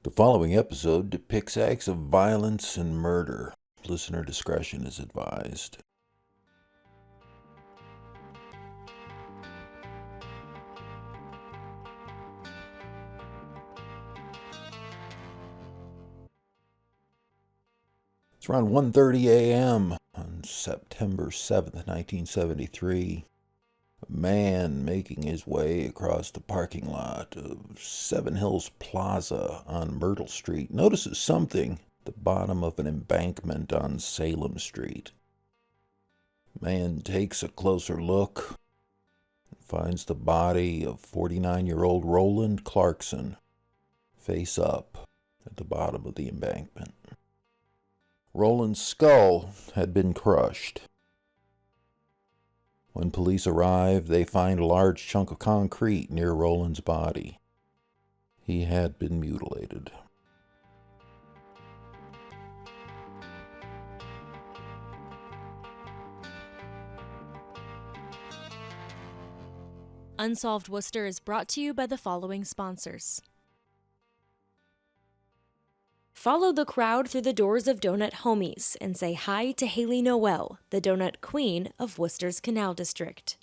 The following episode depicts acts of violence and murder. Listener discretion is advised. It's around 1:30 a.m. on September 7th, 1973. A man making his way across the parking lot of Seven Hills Plaza on Myrtle Street notices something at the bottom of an embankment on Salem Street. The man takes a closer look and finds the body of 49-year-old Roland Clarkson face up at the bottom of the embankment. Roland's skull had been crushed. When police arrive, they find a large chunk of concrete near Roland's body. He had been mutilated. Unsolved Worcester is brought to you by the following sponsors. Follow the crowd through the doors of Donut Homies and say hi to Haley Noel, the donut queen of Worcester's Canal District.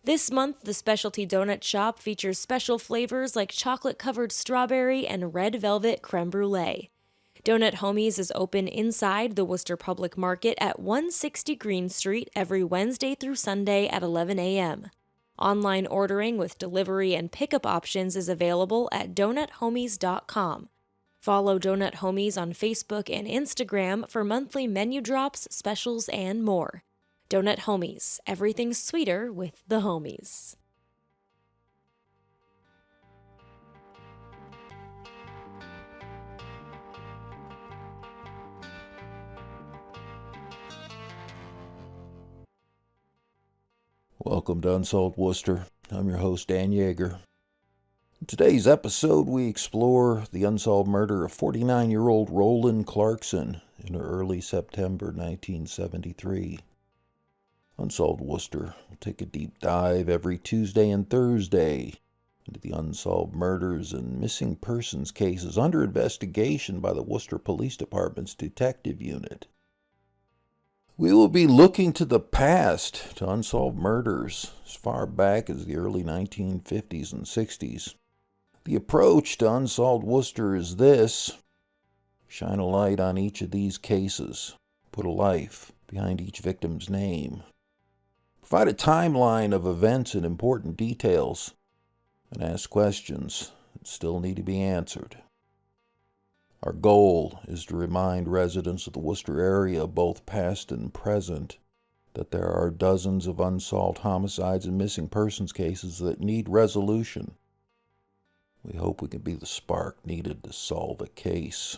This month, the specialty donut shop features special flavors like chocolate-covered strawberry and red velvet creme brulee. Donut Homies is open inside the Worcester Public Market at 160 Green Street every Wednesday through Sunday at 11 a.m. Online ordering with delivery and pickup options is available at donuthomies.com. Follow Donut Homies on Facebook and Instagram for monthly menu drops, specials, and more. Donut Homies, everything sweeter with the homies. Welcome to Unsolved Worcester. I'm your host, Dan Yeager. In today's episode, we explore the unsolved murder of 49-year-old Roland Clarkson in early September 1973. Unsolved Worcester will take a deep dive every Tuesday and Thursday into the unsolved murders and missing persons cases under investigation by the Worcester Police Department's Detective Unit. We will be looking to the past to unsolved murders as far back as the early 1950s and 60s. The approach to Unsolved Worcester is this: shine a light on each of these cases, put a life behind each victim's name, provide a timeline of events and important details, and ask questions that still need to be answered. Our goal is to remind residents of the Worcester area, both past and present, that there are dozens of unsolved homicides and missing persons cases that need resolution. We hope we can be the spark needed to solve a case.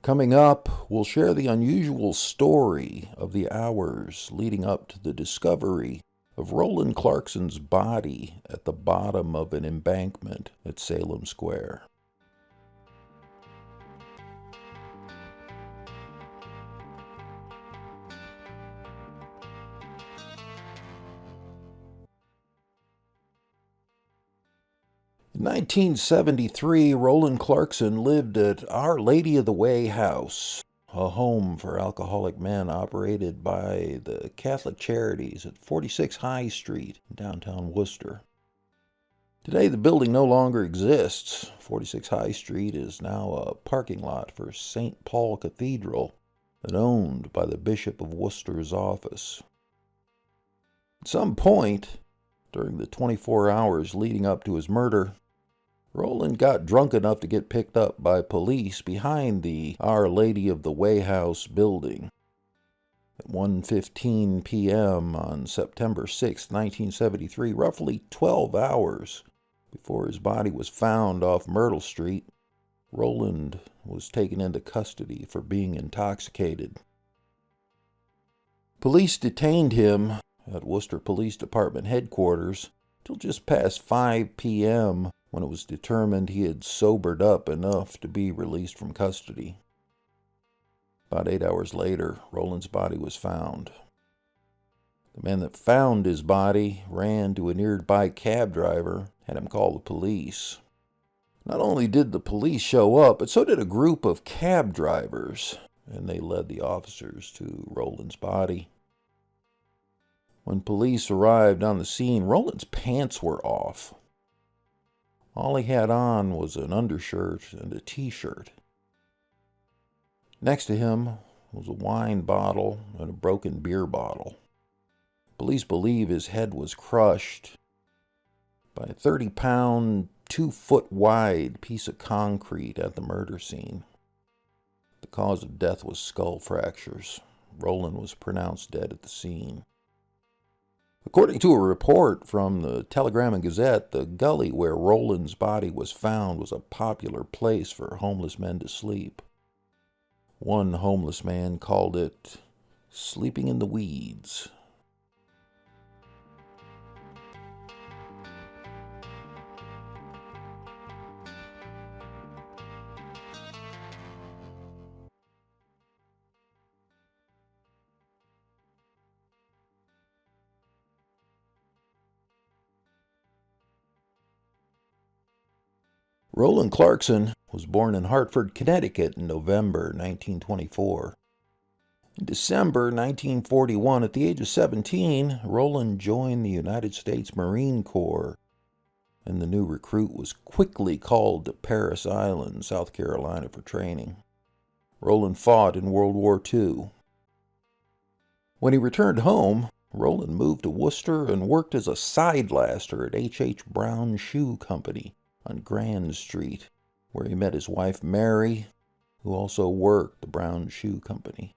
Coming up, we'll share the unusual story of the hours leading up to the discovery of Roland Clarkson's body at the bottom of an embankment at Salem Square. In 1973, Roland Clarkson lived at Our Lady of the Way House, a home for alcoholic men operated by the Catholic Charities at 46 High Street in downtown Worcester. Today, the building no longer exists. 46 High Street is now a parking lot for St. Paul Cathedral and owned by the Bishop of Worcester's office. At some point during the 24 hours leading up to his murder, Roland got drunk enough to get picked up by police behind the Our Lady of the Way House building. At 1:15 p.m. on September 6, 1973, roughly 12 hours before his body was found off Myrtle Street, Roland was taken into custody for being intoxicated. Police detained him at Worcester Police Department headquarters till just past 5 p.m. when it was determined he had sobered up enough to be released from custody. About 8 hours later, Roland's body was found. The man that found his body ran to a nearby cab driver, had him call the police. Not only did the police show up, but so did a group of cab drivers, and they led the officers to Roland's body. When police arrived on the scene, Roland's pants were off. All he had on was an undershirt and a t-shirt. Next to him was a wine bottle and a broken beer bottle. Police believe his head was crushed by a 30-pound, 2-foot-wide piece of concrete at the murder scene. The cause of death was skull fractures. Roland was pronounced dead at the scene. According to a report from the Telegram and Gazette, the gully where Roland's body was found was a popular place for homeless men to sleep. One homeless man called it sleeping in the weeds. Roland Clarkson was born in Hartford, Connecticut in November 1924. In December 1941, at the age of 17, Roland joined the United States Marine Corps, and the new recruit was quickly called to Parris Island, South Carolina, for training. Roland fought in World War II. When he returned home, Roland moved to Worcester and worked as a side laster at H. Brown Shoe Company on Grand Street, where he met his wife Mary, who also worked the Brown Shoe Company.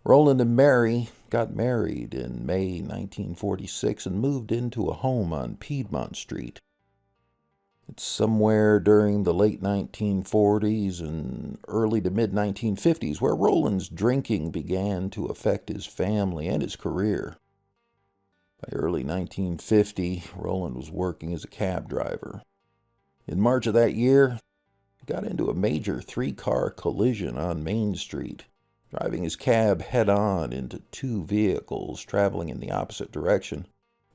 Roland and Mary got married in May 1946 and moved into a home on Piedmont Street. It's somewhere during the late 1940s and early to mid-1950s where Roland's drinking began to affect his family and his career. By early 1950, Roland was working as a cab driver. In March of that year, he got into a major 3-car collision on Main Street, driving his cab head-on into 2 vehicles traveling in the opposite direction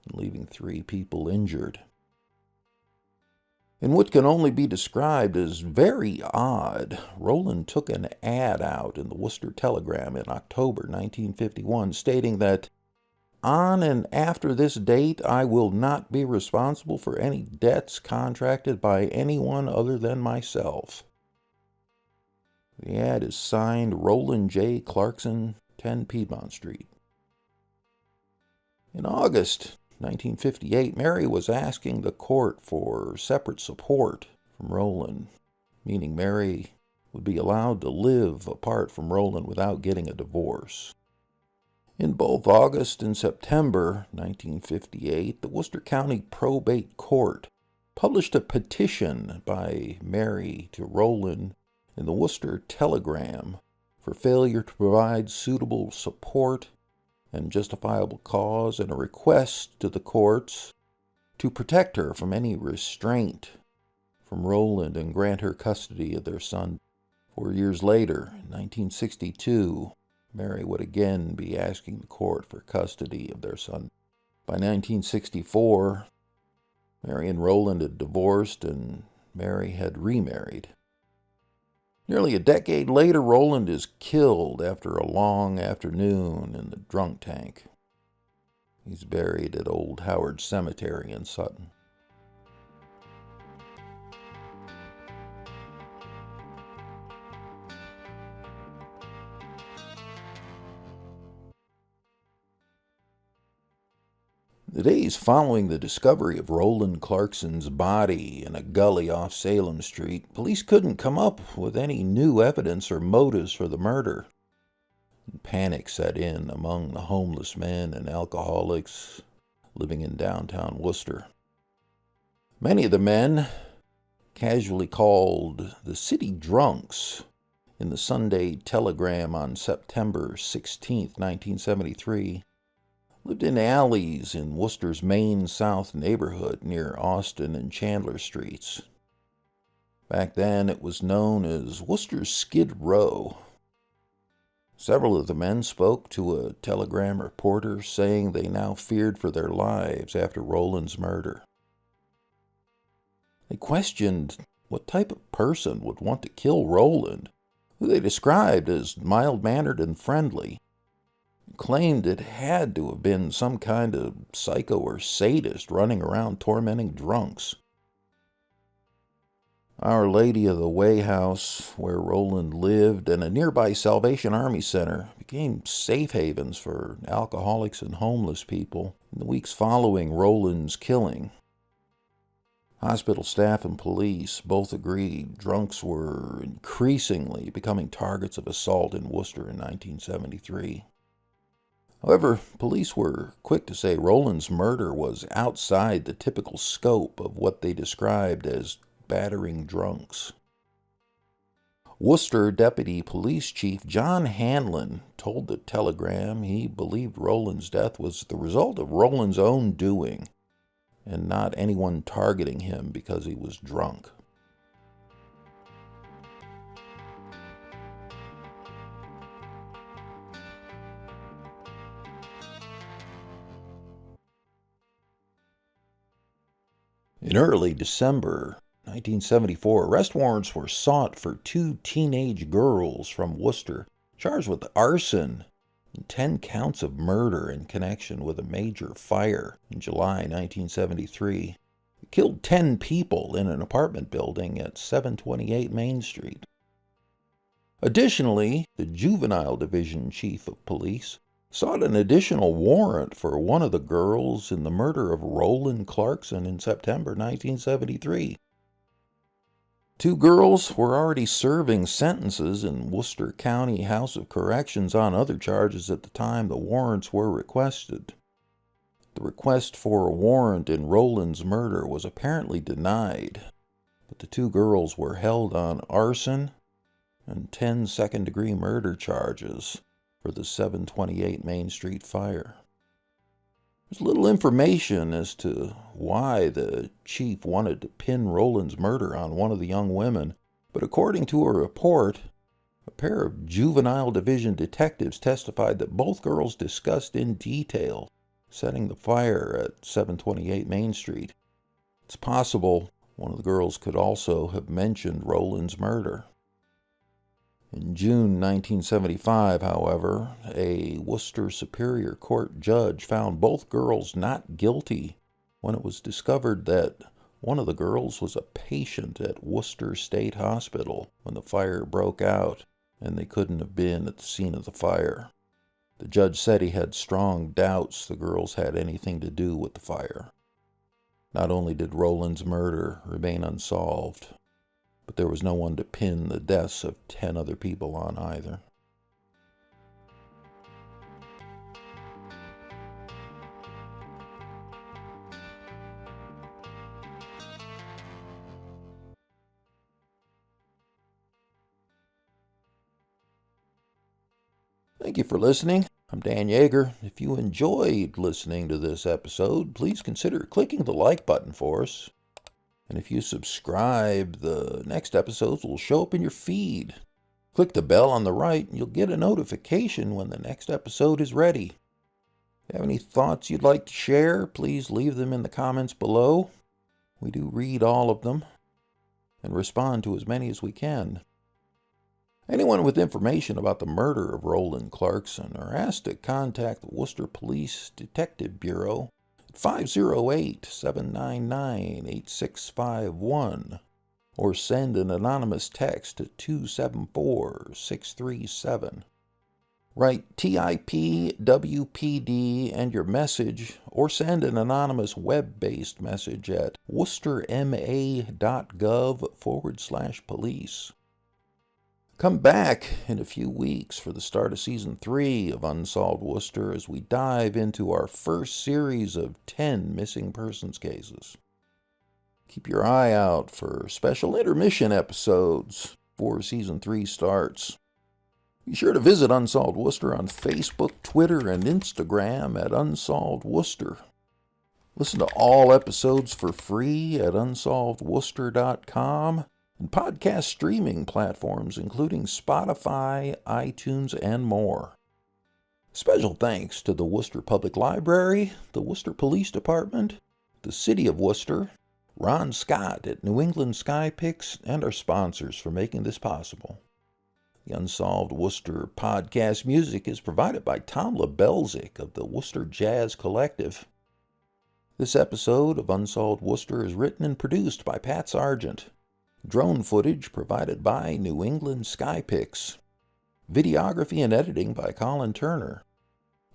and leaving 3 people injured. In what can only be described as very odd, Roland took an ad out in the Worcester Telegram in October 1951 stating that, "On and after this date, I will not be responsible for any debts contracted by anyone other than myself." The ad is signed Roland J. Clarkson, 10 Piedmont Street. In August 1958, Mary was asking the court for separate support from Roland, meaning Mary would be allowed to live apart from Roland without getting a divorce. In both August and September 1958, the Worcester County Probate Court published a petition by Mary to Roland in the Worcester Telegram for failure to provide suitable support and justifiable cause, and a request to the courts to protect her from any restraint from Roland and grant her custody of their son. 4 years later, in 1962, Mary would again be asking the court for custody of their son. By 1964, Mary and Roland had divorced, and Mary had remarried. Nearly a decade later, Roland is killed after a long afternoon in the drunk tank. He's buried at Old Howard Cemetery in Sutton. The days following the discovery of Roland Clarkson's body in a gully off Salem Street, police couldn't come up with any new evidence or motives for the murder. Panic set in among the homeless men and alcoholics living in downtown Worcester. Many of the men, casually called the city drunks, in the Sunday Telegram on September 16, 1973, lived in alleys in Worcester's Main South neighborhood near Austin and Chandler Streets. Back then, it was known as Worcester's Skid Row. Several of the men spoke to a Telegram reporter saying they now feared for their lives after Roland's murder. They questioned What type of person would want to kill Roland, who they described as mild-mannered and friendly? Claimed it had to have been some kind of psycho or sadist running around tormenting drunks. Our Lady of the Way House, where Roland lived, and a nearby Salvation Army Center became safe havens for alcoholics and homeless people in the weeks following Roland's killing. Hospital staff and police both agreed drunks were increasingly becoming targets of assault in Worcester in 1973. However, police were quick to say Roland's murder was outside the typical scope of what they described as battering drunks. Worcester Deputy Police Chief John Hanlon told the Telegram he believed Roland's death was the result of Roland's own doing, and not anyone targeting him because he was drunk. In early December 1974, arrest warrants were sought for 2 teenage girls from Worcester, charged with arson and 10 counts of murder in connection with a major fire in July 1973. It killed 10 people in an apartment building at 728 Main Street. Additionally, the Juvenile Division Chief of Police sought an additional warrant for one of the girls in the murder of Roland Clarkson in September 1973. 2 girls were already serving sentences in Worcester County House of Corrections on other charges at the time the warrants were requested. The request for a warrant in Roland's murder was apparently denied, but the 2 girls were held on arson and 10 second-degree murder charges for the 728 Main Street fire. There's little information as to why the chief wanted to pin Roland's murder on one of the young women, but according to a report, a pair of Juvenile Division detectives testified that both girls discussed in detail setting the fire at 728 Main Street. It's possible one of the girls could also have mentioned Roland's murder. In June 1975, however, a Worcester Superior Court judge found both girls not guilty when it was discovered that one of the girls was a patient at Worcester State Hospital when the fire broke out, and they couldn't have been at the scene of the fire. The judge said he had strong doubts the girls had anything to do with the fire. Not only did Roland's murder remain unsolved, but there was no one to pin the deaths of 10 other people on either. Thank you for listening. I'm Dan Yeager. If you enjoyed listening to this episode, please consider clicking the like button for us. And if you subscribe, the next episodes will show up in your feed. Click the bell on the right and you'll get a notification when the next episode is ready. If you have any thoughts you'd like to share, please leave them in the comments below. We do read all of them and respond to as many as we can. Anyone with information about the murder of Roland Clarkson are asked to contact the Worcester Police Detective Bureau at 508-799-8651 or send an anonymous text to 274-637. Write TIP-WPD and your message, or send an anonymous web-based message at worcesterma.gov/police. Come back in a few weeks for the start of Season 3 of Unsolved Worcester as we dive into our first series of 10 missing persons cases. Keep your eye out for special intermission episodes before Season 3 starts. Be sure to visit Unsolved Worcester on Facebook, Twitter, and Instagram at Unsolved Worcester. Listen to all episodes for free at unsolvedworcester.com and podcast streaming platforms including Spotify, iTunes, and more. Special thanks to the Worcester Public Library, the Worcester Police Department, the City of Worcester, Ron Scott at New England Sky Picks, and our sponsors for making this possible. The Unsolved Worcester podcast music is provided by Tom LaBelzik of the Worcester Jazz Collective. This episode of Unsolved Worcester is written and produced by Pat Sargent. Drone footage provided by New England Sky Picks. Videography and editing by Colin Turner.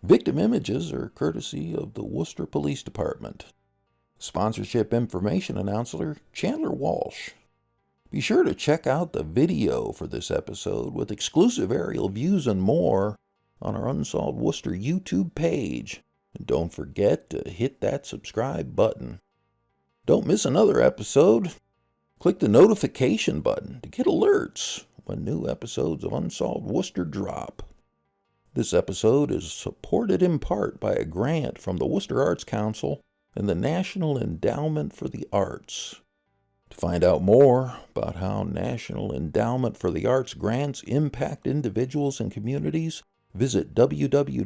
Victim images are courtesy of the Worcester Police Department. Sponsorship information announcer Chandler Walsh. Be sure to check out the video for this episode with exclusive aerial views and more on our Unsolved Worcester YouTube page. And don't forget to hit that subscribe button. Don't miss another episode. Click the notification button to get alerts when new episodes of Unsolved Worcester drop. This episode is supported in part by a grant from the Worcester Arts Council and the National Endowment for the Arts. To find out more about how National Endowment for the Arts grants impact individuals and communities, visit www.arts.gov.